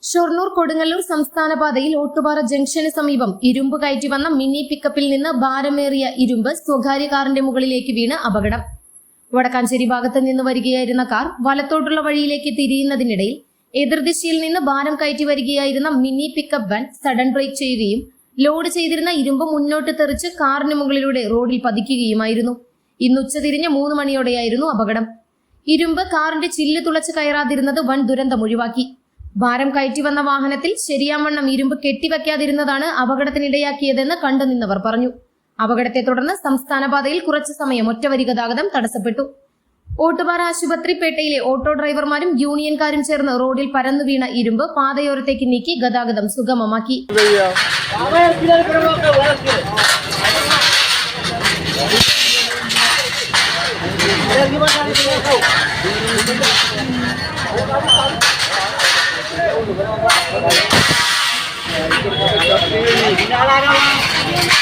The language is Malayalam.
ഷൊർണൂർ കൊടുങ്ങല്ലൂർ സംസ്ഥാന പാതയിൽ ഓട്ടുപാറ ജംഗ്ഷന് സമീപം ഇരുമ്പ് കയറ്റി വന്ന മിനി പിക്കപ്പിൽ നിന്ന് ഭാരമേറിയ ഇരുമ്പ് സ്വകാര്യ കാറിന്റെ മുകളിലേക്ക് വീണ് അപകടം. വടക്കാഞ്ചേരി ഭാഗത്ത് നിന്ന് വരികയായിരുന്ന കാർ വലത്തോട്ടുള്ള വഴിയിലേക്ക് തിരിയുന്നതിനിടയിൽ എതിർദിശയിൽ നിന്ന് ഭാരം കയറ്റി വരികയായിരുന്ന mini pickup van sudden brake ചെയ്യുകയും ലോഡ് ചെയ്തിരുന്ന ഇരുമ്പ് മുന്നോട്ട് തെറിച്ച് കാറിന് മുകളിലൂടെ റോഡിൽ പതിക്കുകയുമായിരുന്നു. ഇന്ന് ഉച്ചതിരിഞ്ഞ് 3 മണിയോടെയായിരുന്നു അപകടം. ഇരുമ്പ് കാറിന്റെ ചില്ല് തുളച്ച് കയറാതിരുന്നത് വൻ ദുരന്തമൊഴിവാക്കി. ഭാരം കയറ്റി വന്ന വാഹനത്തിൽ ശരിയാവണ്ണം ഇരുമ്പ് കെട്ടിവെക്കാതിരുന്നതാണ് അപകടത്തിനിടയാക്കിയതെന്ന് കണ്ടുനിന്നവർ പറഞ്ഞു. അപകടത്തെ തുടർന്ന് സംസ്ഥാന പാതയിൽ കുറച്ചു സമയം ഒറ്റവരി ഗതാഗതം തടസ്സപ്പെട്ടു. ഓട്ടുപാറ ആശുപത്രിപേട്ടയിലെ ഓട്ടോ ഡ്രൈവർമാരും യൂണിയൻകാരും ചേർന്ന് റോഡിൽ പരന്നു വീണ ഇരുമ്പ് പാതയോരത്തേക്ക് നീക്കി ഗതാഗതം സുഗമമാക്കി. Ini